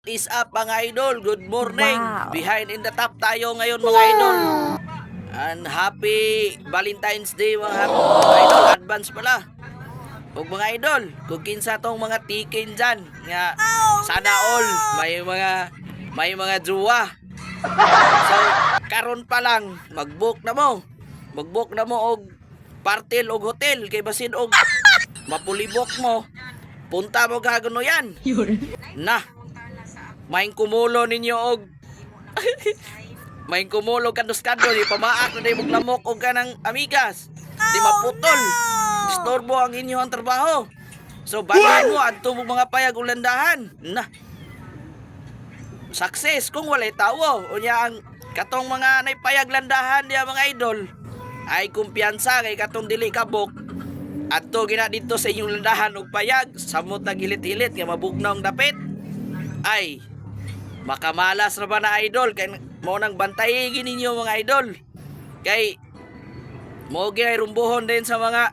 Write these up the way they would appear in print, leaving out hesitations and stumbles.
is up mga idol. Good morning. Wow. Behind in the top tayo ngayon mga idol. And happy Valentine's Day mga idol. Advance pala. Ug mga idol, kung kinsa tong mga tikin dyan, nga sana all may mga jowa. So karon pa lang mag-book na mo. Mag-book na mo og partil og hotel kay basin og mapulibok mo. Punta mo gagano yan. Na. Maing kumulo ninyo og maing kumulo kandos-kando di pamaak na di lamok og kanang amigas. Di maputol. Istorbo ang inyong trabaho. So bayan mo adto mo mga payag ulandahan. Na. Success kung walay tawo. Unya ang katong mga naipayag landahan diya mga idol ay kumpiyansa kay katong dili kabok. Adto gina dito sa inyong landahan og payag, samot na gilit-ilit nga mabugnaw ang dapit. Ay makamalas na ba na idol kay mo nang bantayi ninyo mga idol. Kay mo gyay rumbuhon din sa mga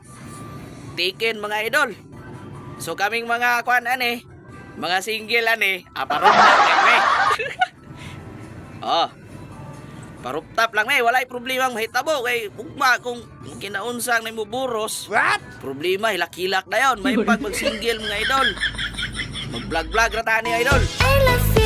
tiken mga idol. So kaming mga kuan ani, mga single ani, aparong kami. Oh. Paruptap lang may walay problema mahitabo kay ugma kung kinaunsang nimo buros. What? Problema hilak-hilak na yon. May pag mag-single mga idol. Mag-vlog-vlog ra ta ni idol. I love you.